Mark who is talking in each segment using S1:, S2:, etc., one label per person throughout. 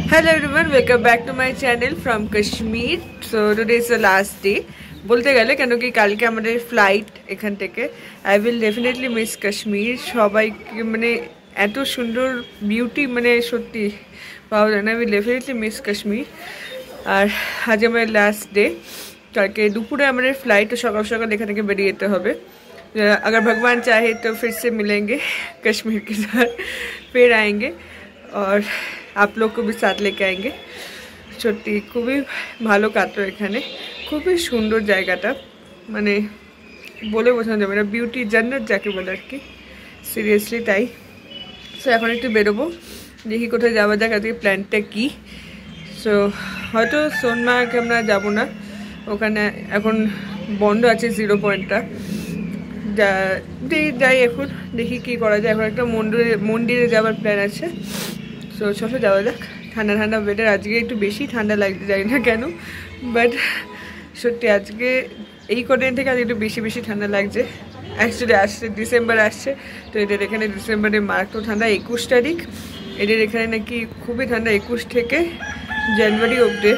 S1: Hello everyone, welcome back to my channel from Kashmir. So today is the last day. বলতে গেলে কেন কি কালকে আমাদের ফ্লাইট এখান থেকে I will definitely miss Kashmir. সবাইকে মানে এত সুন্দর বিউটি মানে সত্যি পাওয়া যায় না। I will definitely miss Kashmir. আর আজ আমার লাস্ট ডে। কালকে দুপুরে আমাদের ফ্লাইট, তো সকাল সকাল এখান থেকে বেরিয়ে যেতে হবে। अगर भगवान चाहे तो फिर से मिलेंगे कश्मीर के साथ, फिर आएंगे और आप लोग को भी साथ लेके आएंगे। সত্যি খুবই ভালো কাটলো এখানে, খুবই সুন্দর জায়গাটা, মানে বলে বোঝানো যাবে না, বিউটি জান্নাত যাকে বলে আর কি, সিরিয়াসলি তাই। সো এখন একটু বেরোবো, দেখি কোথায় যাওয়া যাক, আজকে প্ল্যানটা কী। সো হয়তো সোনমার্গ আমরা যাবো না, ওখানে এখন বন্ধ আছে 0 পয়েন্টটা। যাই এখন দেখি কী করা যায়। এখন একটা মন্দিরে যাওয়ার প্ল্যান আছে। সো চলো যাওয়া যাক। ঠান্ডা ঠান্ডা ওয়েদার, আজকে একটু বেশি ঠান্ডা লাগতে যায় না কেন, বাট সত্যি আজকে এই কদিন থেকে আজকে একটু বেশি বেশি ঠান্ডা লাগছে। অ্যাকচুয়ালি আসছে ডিসেম্বর আসছে, তো এদের এখানে ডিসেম্বরে মারাত্মক ঠান্ডা। 21 তারিখ এদের এখানে নাকি খুবই ঠান্ডা, 21 থেকে জানুয়ারি অবধি,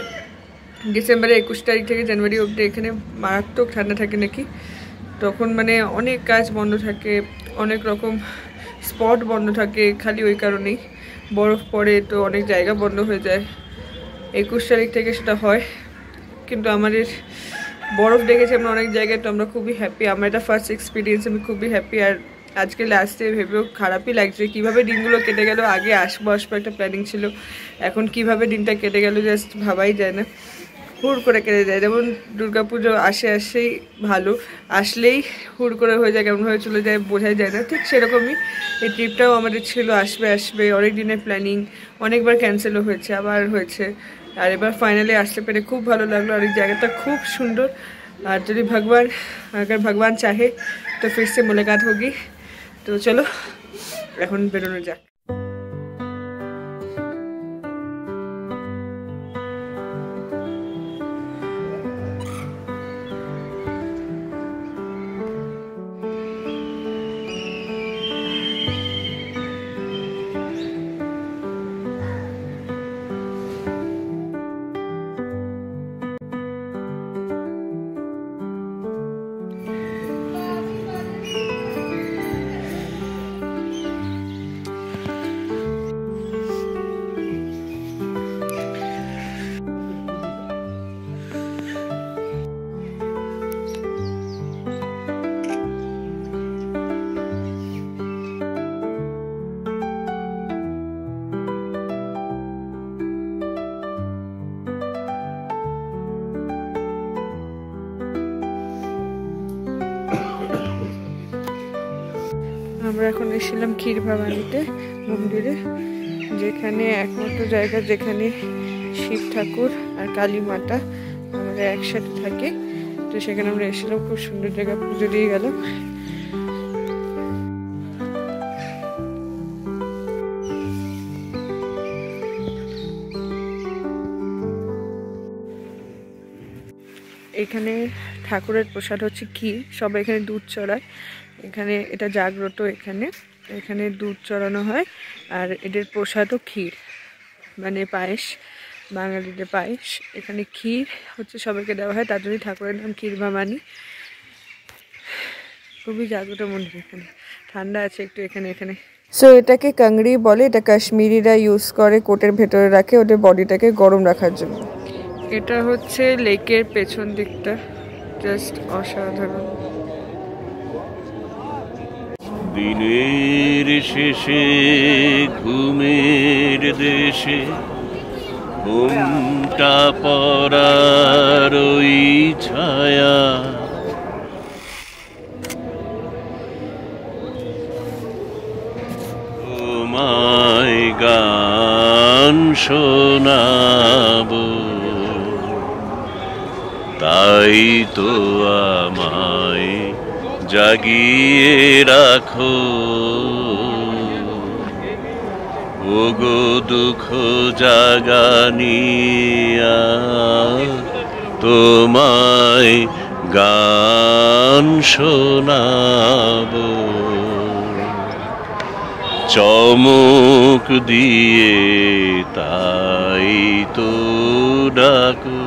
S1: ডিসেম্বরে 21 তারিখ থেকে জানুয়ারি অবধি এখানে মারাত্মক ঠান্ডা থাকে নাকি। তখন মানে অনেক কাজ বন্ধ থাকে, অনেক রকম স্পট বন্ধ থাকে, খালি ওই কারণেই বরফ পড়ে, তো অনেক জায়গা বন্ধ হয়ে যায়। 21 তারিখ থেকে সেটা হয়, কিন্তু আমাদের বরফ দেখেছি আমরা অনেক জায়গায়, তো আমরা খুবই হ্যাপি। আমার এটা ফার্স্ট এক্সপিরিয়েন্স, আমি খুবই হ্যাপি। আর আজকে লাস্টে ভেবেও খারাপই লাগছে কীভাবে দিনগুলো কেটে গেল। আগে আসবো একটা প্ল্যানিং ছিল, এখন কিভাবে দিনটা কেটে গেল জাস্ট ভাবাই যায় না, হুড় করে কেটে যায়। যেমন দুর্গাপুজো আসেই ভালো, আসলেই হুড় করে হয়ে যায়, কেমনভাবে চলে যায় বোঝাই যায় না, ঠিক সেরকমই এই ট্রিপটাও আমাদের ছিল। আসবে অনেক দিনের প্ল্যানিং, অনেকবার ক্যান্সেলও হয়েছে, আবার হয়েছে, আর এবার ফাইনালি আসতে পেরে খুব ভালো লাগলো। আর এই জায়গাটা খুব সুন্দর। আর যদি ভগবান চাহে তো ফির সে মুলাকাত হোগি। তো চলো এখন বেরোনো যাক। আমরা এখন এসেছিলাম ক্ষীর ভবানীতে মন্দিরে, যেখানে একমাত্র জায়গা যেখানে শিব ঠাকুর আর কালী মাতা আমরা একসাথে থাকে। তো সেখানে আমরা এসেছিলাম, খুব সুন্দর জায়গা, পুজো দিয়ে গেলাম। এখানে ঠাকুরের প্রসাদ হচ্ছে ক্ষীর, সবাই এখানে দুধ চড়ায়। এখানে এটা জাগ্রত, এখানে দুধ চড়ানো হয়। আর এদের প্রসাদও ক্ষীর, মানে পায়েস, বাঙালিদের পায়েস। এখানে ক্ষীর হচ্ছে সবাইকে দেওয়া হয়, তার জন্য ঠাকুরের নাম ক্ষীর ভবানী। খুবই জাগ্রত মন্দির। এখানে ঠান্ডা আছে একটু এখানে। সো এটাকে কাংড়ি বলে, এটা কাশ্মীরিরা ইউজ করে, কোটের ভেতরে রাখে ওদের বডিটাকে গরম রাখার জন্য। এটা হচ্ছে লেকের পেছন দিকটা, জাস্ট অসাধারণ।
S2: দিনের শেষে ঘুমের দেশে ঘুমটা পড়ার ওই ছায়া, তোমায় গান শোনাবো, তাই তো আমায় জাগিয়ে রাখো। ওগো দুঃখ জাগানিয়া, তোমায় গান শোনাবো। চমক দিয়ে তাই তাই তো ডাকো,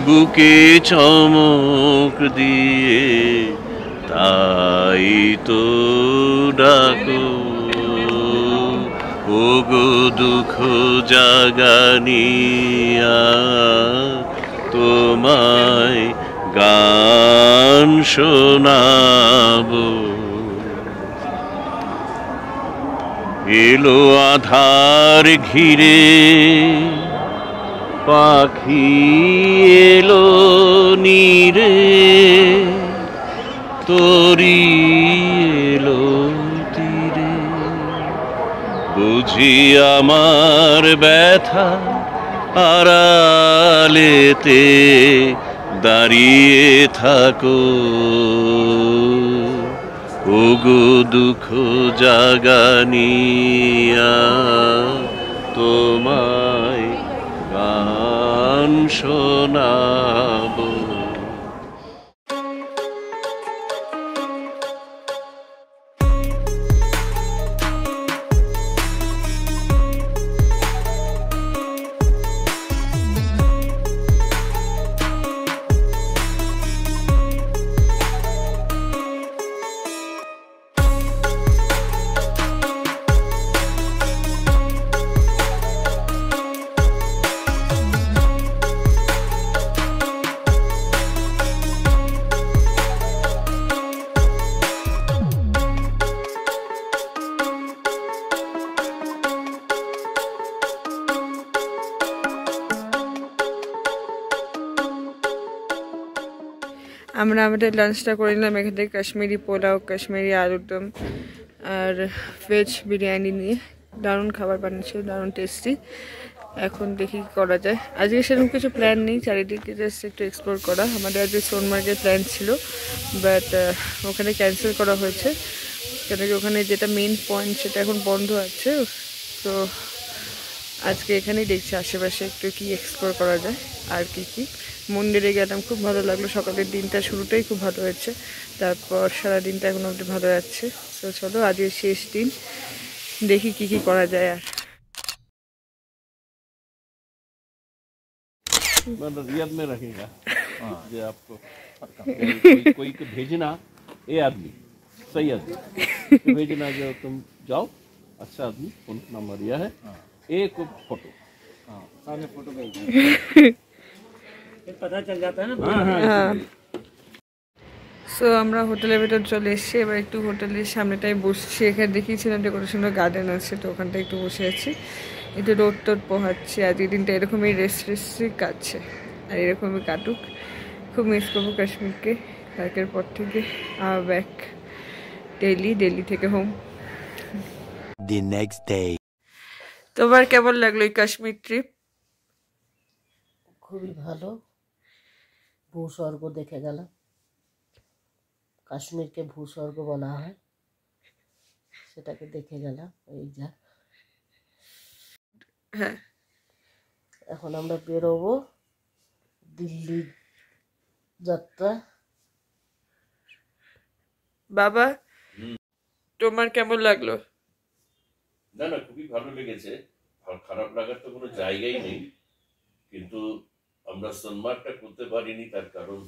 S2: বুকে চমক দিয়ে তাই তো ডাকো। ওগো দুঃখ জাগানিয়া তোমায় গান শোনাবো। এলো আধার ঘিরে পাখি এলো নীরে, তরি এলো তীরে, বুঝি আমার ব্যথা আড়ালেতে দাঁড়িয়ে থাকো। ওগো দুঃখ জাগানিয়া তোমায় গান শোনাবো।
S1: আমরা আমাদের লাঞ্চটা করে নিলাম এখান থেকে কাশ্মীরি পোলাও, কাশ্মীরি আলুর দম আর ভেজ বিরিয়ানি নিয়ে। দারুণ খাবার বানিয়েছিল, দারুণ টেস্টি। এখন দেখি কী করা যায়। আজকে সেরকম কিছু প্ল্যান নেই, চারিদিকে জাস্ট একটু এক্সপ্লোর করা। আমাদের আজকে সোনমার্গের প্ল্যান ছিল, বাট ওখানে ক্যান্সেল করা হয়েছে, কেন কি ওখানে যেটা মেইন পয়েন্ট সেটা এখন বন্ধ আছে। তো আজকে এখানেই দেখছি আশেপাশে একটু কি এক্সপ্লোর করা যায় আর কি। মন্দিরে গেলাম, খুব ভালো লাগলো। সকালের দিনটা শুরুটাই খুব ভালো হয়েছে, তারপর সারা দিনটা এখন অবধি ভালো যাচ্ছে। তো চলো আজকে শেষ দিন, দেখি কি করা যায়। আর
S2: रियाद में रहेगा जो आपको कोई को भेजना, ये आदमी सही आदमी भेजना, जो तुम जाओ, अच्छा आदमी, फोन नंबर यह है, एक फोटो सामने फोटो
S3: पता चल जाता है ना।
S1: হ্যাঁ, সো আমরা হোটেলের ভেতর চলে এসেছি। এবার একটু হোটেলের সামনেটায় বসছি। এখানে দেখিয়েছিলাম যে কত সুন্দর গার্ডেন আছে, তো ওখানটায় একটু বসে আছি, একটু রোদ টোদ পোহাচ্ছি। আজকের দিনটা এরকমই রেস্ট্রিক্টই কাটছে, আর এরকমই কাটুক। খুব মিস করবো কাশ্মীরকে। কালকের পর থেকে ব্যাক দিল্লি থেকে হোম।
S4: The next day.
S1: তোমার কেমন লাগলো এই কাশ্মীর ট্রিপ?
S3: খুবই ভালো, ভূস্বর্গ দেখে গেলাম। কাশ্মীরকে ভূস্বর্গ বলা হয়, সেটাকে দেখে গেলাম। এই যা,
S1: হ্যাঁ,
S3: এখন আমরা বেরোবো দিল্লি যাত্রা।
S1: বাবা তোমার কেমন লাগলো?
S2: না না, খুবই ভালো লেগেছে, খারাপ লাগার তো কোনো জায়গাই নেই। কিন্তু আমরা সোনমার্গটা করতে পারিনি, তার কারণ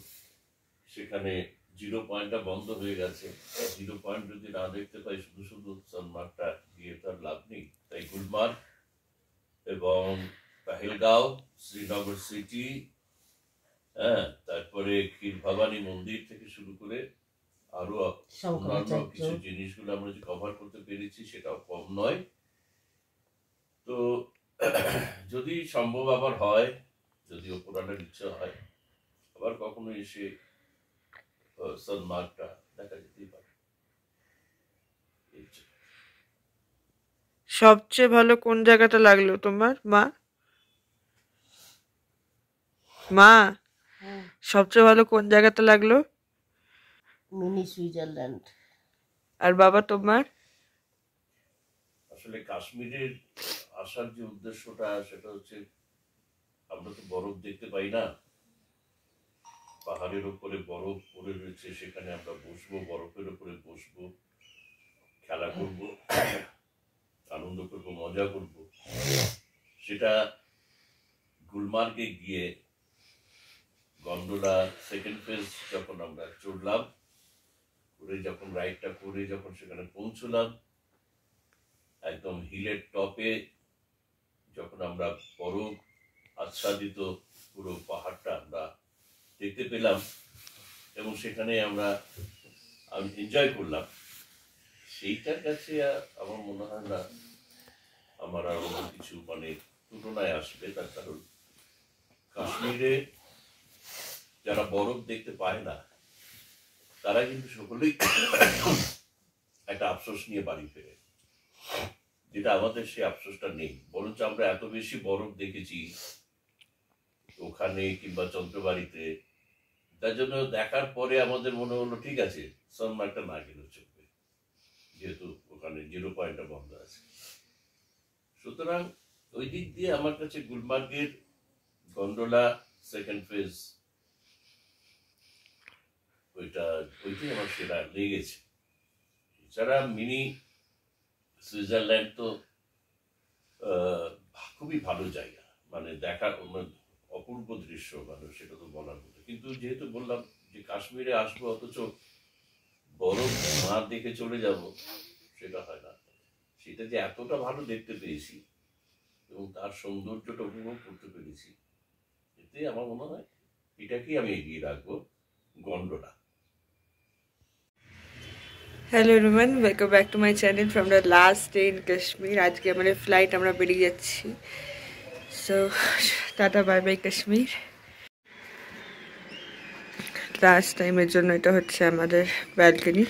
S2: সেখানে জিরো পয়েন্টটা বন্ধ হয়ে গেছে। জিরো পয়েন্ট যদি না দেখতে পাই, শুধু শুধু সোনমার্গটা গিয়ে তার লাভ নেই। তাই গুলমার্গ এবং পেহেলগাঁও, শ্রীনগর সিটি, হ্যাঁ, তারপরে ক্ষীর ভবানী মন্দির থেকে শুরু করে আরো অন্যান্য কিছু জিনিসগুলো আমরা যে কভার করতে পেরেছি, সেটাও কম নয়। তো যদি সম্ভব আবার হয়, যদি ওপরওয়ালার ইচ্ছা হয়, আবার কখনো এসে সোনমার্গটা দেখা যেতেই পারে।
S1: সবচেয়ে ভালো কোন জায়গাটা লাগলো তোমার? মা সবচেয়ে ভালো কোন জায়গাটা লাগলো?
S3: Mini Switzerland.
S1: আর বাবা তোমার?
S2: আসলে কাশ্মীরের আসার যে উদ্দেশ্যটা, সেটা হচ্ছে আমরা তো বরফ দেখতে পাই না, পাহাড়ের উপরে বরফ পড়ে রয়েছে, সেখানে আমরা বসবো, বরফের উপরে বসবো, খেলা করব, আনন্দ করব, মজা করব। সেটা গুলমার্গে গিয়ে গন্ডোলা সেকেন্ড ফেজ যখন আমরা চড়লাম, করে যখন রাইডটা করে যখন সেখানে পৌঁছলাম, একদম হিলের টপে যখন আমরা বরফ আচ্ছাদিত পুরো পাহাড়টা আমরা দেখতে পেলাম এবং সেখানে আমরা এনজয় করলাম, সেইটার কাছে আমার মনে হয় না আমার আর অন্য কিছু মানে তুলনায় আসবে। তার কারণ কাশ্মীরে যারা বরফ দেখতে পায় না তারা কিন্তু সকলেই একটা আফসোস নিয়ে বাড়ি ফেরে, যেটা আমাদের সেই আফসোসটা নেই। বরঞ্চ আমরা এত বেশি বরফ দেখেছি ওখানে কিংবা চন্দ্রবাড়িতে, তার জন্য দেখার পরে আমাদের মনে হলো ঠিক আছে সোনমার্গটা না গেলেও চলবে, যেহেতু ওখানে 0 পয়েন্টটা বন্ধ আছে। সুতরাং ওই দিক দিয়ে আমার কাছে গুলমার্গের গন্ডোলা সেকেন্ড ফেজ ওইটাই আমার সেরা লেগেছে। এছাড়া মিনি সুইজারল্যান্ড তো খুবই ভালো জায়গা, মানে দেখার অপূর্ব দৃশ্য, মানে সেটা তো বলার মতো। কিন্তু যেহেতু বললাম যে কাশ্মীরে আসবো অথচ বরফ না দেখে চলে যাব, সেটা হয় না। সেটা যে এতটা ভালো দেখতে পেয়েছি এবং তার সৌন্দর্যটা উপভোগ করতে পেরেছি, এতে আমার মনে হয় এটাকেই আমি এগিয়ে রাখবো gondola.
S1: Hello everyone, welcome back to my channel from the last day in Kashmir. আজকে আমাদের ফ্লাইট, আমরা বেরিয়ে যাচ্ছি। So tata, bye by Kashmir. Last টাইমের জন্য এটা হচ্ছে আমাদের ব্যালকনি।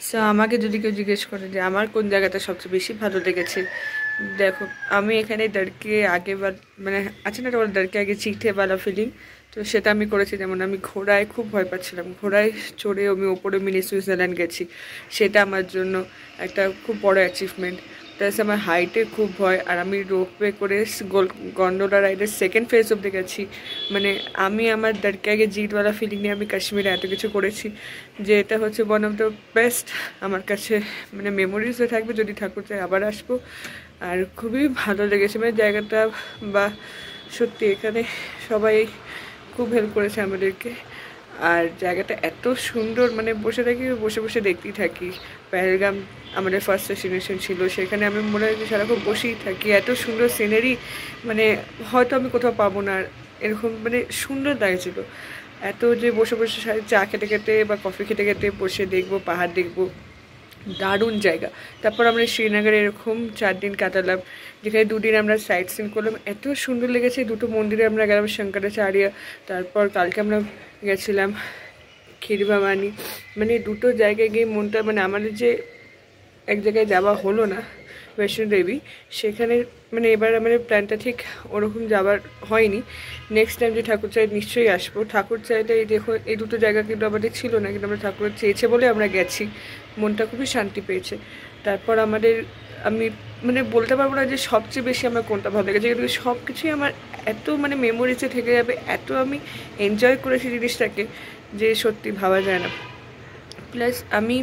S1: সো আমাকে যদি কেউ জিজ্ঞেস করে যে আমার কোন জায়গাটা সবচেয়ে বেশি ভালো লেগেছে, দেখো আমি এখানে ডরকে আগেবার মানে আছে না ওর ডরকে আগে চিঠেওয়ালা ফিলিং, তো সেটা আমি করেছি। যেমন আমি ঘোড়ায় খুব ভয় পাচ্ছিলাম, ঘোড়ায় চড়ে আমি ওপরে মিনি সুইজারল্যান্ড গেছি, সেটা আমার জন্য একটা খুব বড় অ্যাচিভমেন্ট। প্লাস আমার হাইটে খুব ভয়, আর আমি রোপওয়ে করে গন্ডোলা রাইডের সেকেন্ড ফেজ অব্দি গেছি। মানে আমি আমার ডরকে আগে জিটওয়ালা ফিলিং নিয়ে আমি কাশ্মীরে এত কিছু করেছি যে এটা হচ্ছে ওয়ান অফ দ্য বেস্ট আমার কাছে, মানে মেমোরিজ হয়ে থাকবে যদি ঠাকুর চাই আবার আসবো। আর খুবই ভালো লেগেছে মানে জায়গাটা, বা সত্যি এখানে সবাই খুব হেল্প করেছে আমাদেরকে। আর জায়গাটা এত সুন্দর, মানে বসে থাকি, বসে বসে দেখতেই থাকি। পেহেলগাম আমাদের ফার্স্ট ডেস্টিনেশন ছিল, সেখানে আমি মনে হয় সারাক্ষণ বসেই থাকি। এত সুন্দর সিনারি, মানে হয়তো আমি কোথাও পাবো না এরকম, মানে সুন্দর লাগছিল এত, যে বসে বসে চা খেতে খেতে বা কফি খেতে খেতে বসে দেখবো, পাহাড় দেখবো, দারুণ জায়গা। তারপর আমরা শ্রীনগরে এরকম 4 দিন কাটালাম, যেখানে 2 দিন আমরা সাইট সিন করলাম। এত সুন্দর লেগেছে। 2টো মন্দিরে আমরা গেলাম, শঙ্করাচার্য, তারপর কালকে আমরা গেছিলাম ক্ষীরভবানী। মানে 2টো জায়গায় গিয়ে মনটা, মানে আমাদের যে এক জায়গায় যাওয়া হলো না বৈষ্ণোদেবী, সেখানে মানে এবার আমাদের প্ল্যানটা ঠিক ওরকম যাওয়ার হয়নি। নেক্সট টাইম যে ঠাকুর চাই নিশ্চয়ই আসবো। ঠাকুর চাইটা এই দেখো, এই 2টো জায়গা কিন্তু আমাদের ছিল না, কিন্তু আমরা ঠাকুর চেয়েছে বলে আমরা গেছি, মনটা খুবই শান্তি পেয়েছে। তারপর আমাদের, আমি মানে বলতে পারবো না যে সবচেয়ে বেশি আমার কোনটা ভালো লেগেছে, কিন্তু সব কিছুই আমার এত মানে মেমোরিজে থেকে যাবে, এত আমি এনজয় করেছি জিনিসটাকে যে সত্যি ভাবা যায় না। প্লাস আমি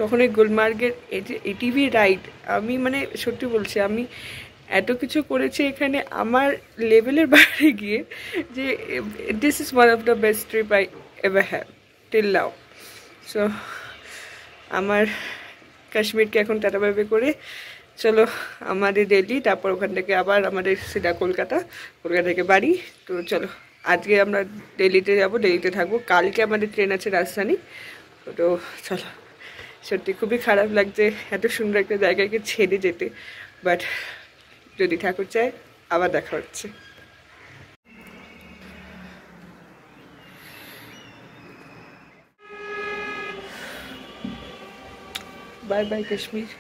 S1: কখনোই গুলমার্গের এই যে এটিভি রাইড, আমি মানে সত্যি বলছি আমি এত কিছু করেছি এখানে আমার লেভেলের বাইরে গিয়ে, যে this is one of the best trip I ever have till now. So আমার কাশ্মীরকে এখন টাটা বাই করে চলো আমাদের দিল্লি, তারপর ওখান থেকে আবার আমাদের সিধা কলকাতা, কলকাতা থেকে বাড়ি। তো চলো আজকে আমরা দিল্লিতে যাব, দিল্লিতে থাকবো, কালকে আমাদের ট্রেন আছে রাজধানী। তো চলো, সত্যি খুবই খারাপ লাগছে এত সুন্দর একটা জায়গাকে ছেড়ে যেতে, বাট যদি ঠাকুর চায় আবার দেখা হচ্ছে। Bye bye Kashmir.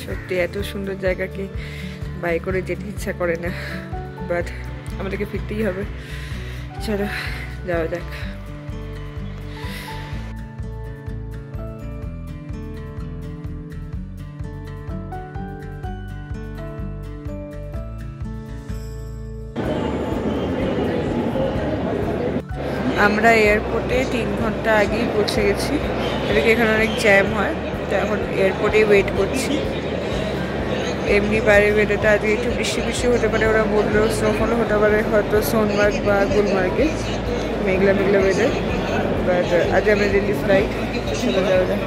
S1: সত্যি এত সুন্দর জায়গাকে বাই করে যেতে ইচ্ছা করে না, বাট আমাদেরকে ফিরতেই হবে। চলো যাওয়া যাক। আমরা এয়ারপোর্টে 3 ঘন্টা আগেই পৌঁছে গেছি, এদিকে এখানে অনেক জ্যাম হয়, তো এখন এয়ারপোর্টে ওয়েট করছি। এমনি বাইরে ওয়েদারটা আজকে একটু বৃষ্টি বৃষ্টি হতে পারে, ওরা বললো স্নোফলও হতে পারে হয়তো সোনমার্গ বা গুলমার্গে, মেঘলা মেঘলা ওয়েদার। বাট আজ আমরা দিল্লি ফ্লাইট, চলে যাওয়া যায়।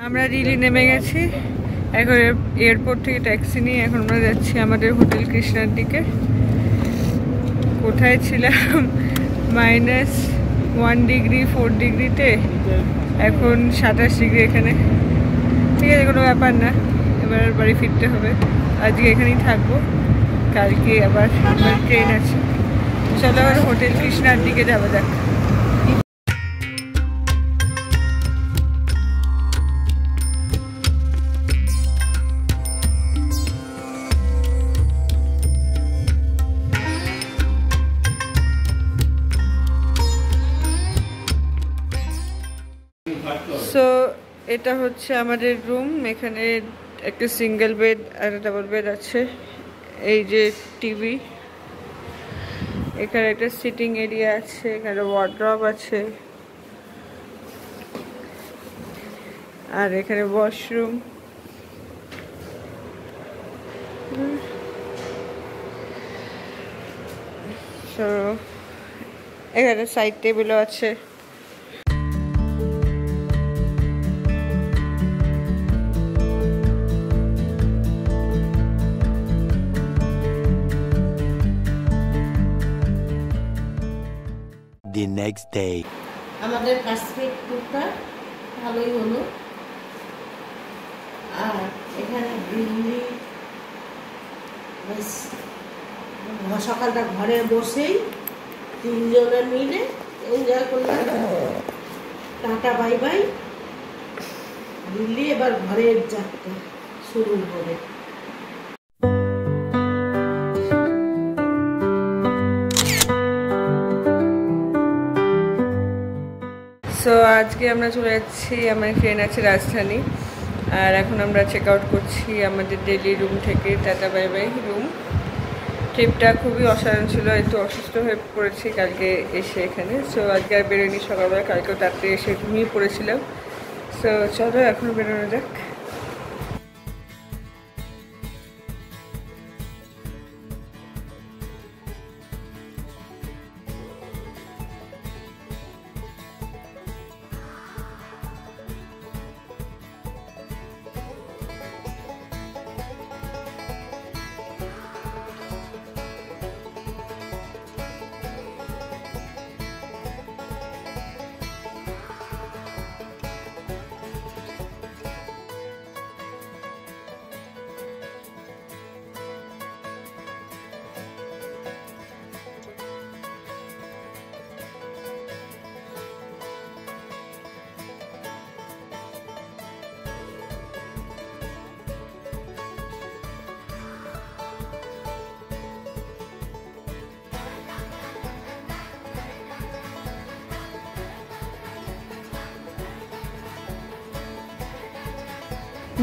S1: আমরা দিল্লি নেমে গেছি, এখন এয়ারপোর্ট থেকে ট্যাক্সি নিয়ে এখন আমরা যাচ্ছি আমাদের হোটেল কৃষ্ণার দিকে। কোথায় ছিলাম -1 ডিগ্রি 4 ডিগ্রিতে, এখন 27 ডিগ্রি এখানে। ঠিক আছে, কোনো ব্যাপার না, এবার বাড়ি ফিরতে হবে। আজকে এখানেই থাকবো, কালকে আবার আমার ট্রেন আছে। চলো আবার হোটেল কৃষ্ণার দিকে যাওয়া যাক। সো এটা হচ্ছে আমাদের রুম, এখানে একটা সিঙ্গেল বেড আর ডাবল বেড আছে, এই যে টিভি, এখানে একটা সিটিং এরিয়া আছে, এখানে ওয়ার্ড্রব আছে, আর এখানে ওয়াশরুম। সো এখানে সাইড টেবিলও আছে।
S4: The next day.
S3: আমাদের কাশ্মীর ট্যুরটা ভালোই হলো। আর এখানে দিল্লি বেশ সকালটা ঘরে বসেই 3 জনে মিলে এনজয় করলাম। টাটা বাই বাই, দিল্লি এবার ঘরের যাত্রা শুরু হবে।
S1: সো আজকে আমরা চলে যাচ্ছি, আমার ট্রেন আছে রাজধানী, আর এখন আমরা চেক আউট করছি আমাদের দিল্লি রুম থেকে। Tata bye by room. ট্রিপটা খুবই অসাধারণ ছিল, একটু অসুস্থ হয়ে পড়েছি কালকে এসে এখানে। সো আজকে আর বেরোয়নি সকালবেলা, কালকেও তাড়াতাড়ি এসে ঘুমিয়ে পড়েছিলাম। সো চলো এখন বেরোনো যাক।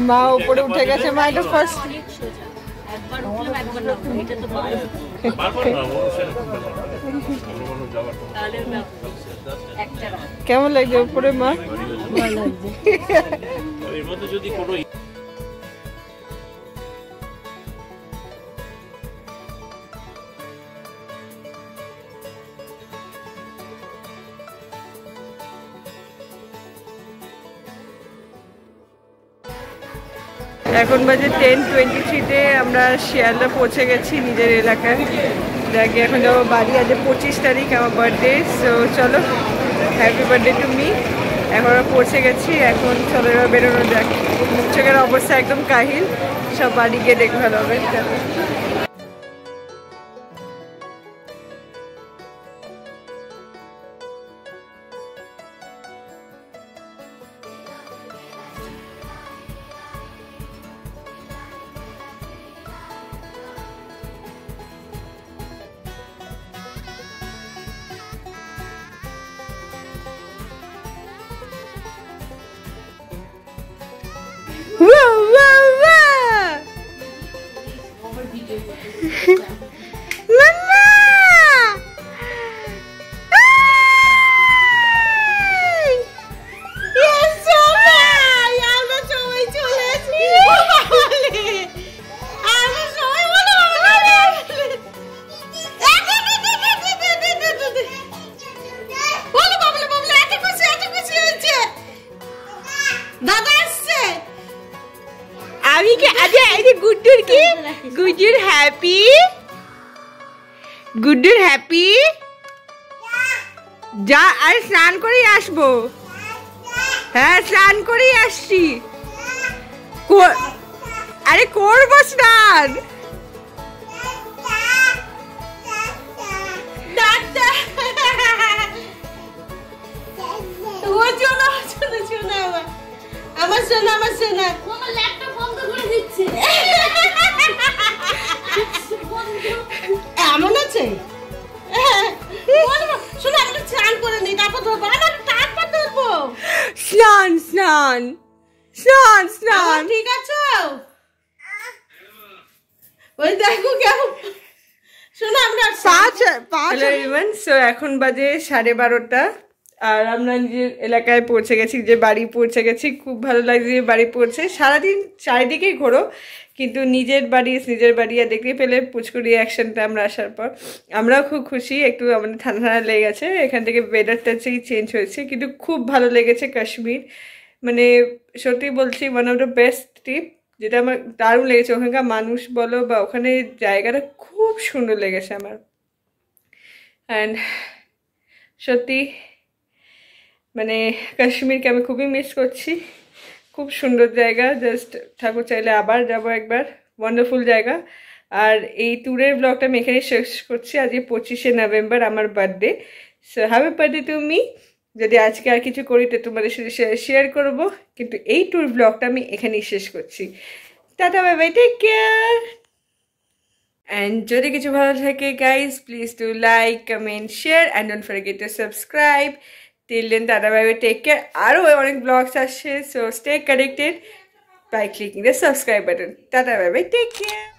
S1: মা উপরে উঠে গেছে, মা এটা ফার্স্ট
S3: অনেক সোজা, একবার উঠলাম একবার নামলাম, এটা তো বারবার।
S2: বারবার না, ও সেরকম ব্যাপার না। ঘন ঘন যাওয়াটা
S3: তাহলে একটা রাত
S1: কেমন লাগছে উপরে মা?
S3: ভালো লাগছে।
S2: এর মধ্যে যদি কোনো
S1: এখন বাজে 10:23-তে আমরা শিয়ালদা পৌঁছে গেছি নিজের এলাকায়। যাকে এখন যাবো বাড়ি, আজ 25 তারিখ আমার বার্থডে। সো চলো, হ্যাপি বার্থডে টু মি। এখন আমরা পৌঁছে গেছি, এখন চলো এবার বেরোনো যাক। মুখ চোখের অবস্থা একদম কাহিল, সব বাড়ি গিয়ে দেখে ভালো হবে। চলো। Wow, wow, wow! Mama! Yes, Sonia! আমরা সবাই চলে এসেছি। আমরা সবাই বলে বাবলে এত খুশি হয়েছে। দাদা এসছে। আমি কি আজকে এই যে গুড্ডুর কি গুড্ডুর হ্যাপি যা, আর স্নান করেই আসবো। হ্যাঁ স্নান করেই আসছি। আরে করবো স্নান। আমার সোনা
S3: আমার ল্যাপটপ বন্ধ করে দিচ্ছে।
S1: এমন আছে। শোনো আমি তো স্নান করে নিই, তারপর ধরবো। তারপর ধরবো। স্নান ঠিক আছে। ওই দেখো কেমন। শোনো আমরা এখন বাজে 12:30 আর আমরা নিজের এলাকায় পৌঁছে গেছি, যে বাড়ি পৌঁছে গেছি। খুব ভালো লাগছে যে বাড়ি পৌঁছে। সারাদিন চারিদিকেই ঘোরো, কিন্তু নিজের বাড়ি আর দেখতে পেলে পুচকু রিয়াকশনটা আমরা আসার পর আমরাও খুব খুশি। একটু আমাদের ঠান্ডা লেগে গেছে, এখান থেকে ওয়েদারটা চেঞ্জ হয়েছে, কিন্তু খুব ভালো লেগেছে কাশ্মীর। মানে সত্যি বলছি, one of the best trip, যেটা আমার দারুণ লেগেছে। ওখানকার মানুষ বলো বা ওখানে জায়গাটা খুব সুন্দর লেগেছে আমার। অ্যান্ড সত্যি মানে কাশ্মীরকে আমি খুবই মিস করছি। খুব সুন্দর জায়গা, জাস্ট ঠাকুর চাইলে আবার যাব একবার। ওয়ান্ডারফুল জায়গা। আর এই ট্যুরের ব্লগটা আমি এখানেই শেষ করছি। আজকে 25শে নভেম্বর আমার birthday. So happy birthday to me. যদি আজকে আর কিছু করি তো তোমাদের সাথে শেয়ার করবো, কিন্তু এই ট্যুর ব্লগটা আমি এখানেই শেষ করছি। Tata, bye bye, take care. And যদি কিছু ভালো থাকে guys, please do like, comment, share and don't forget to subscribe. Till then, tata bye bye, take care. আরো অনেক ব্লগস আসছে, so stay connected by clicking the subscribe button. Tata bye bye, take care.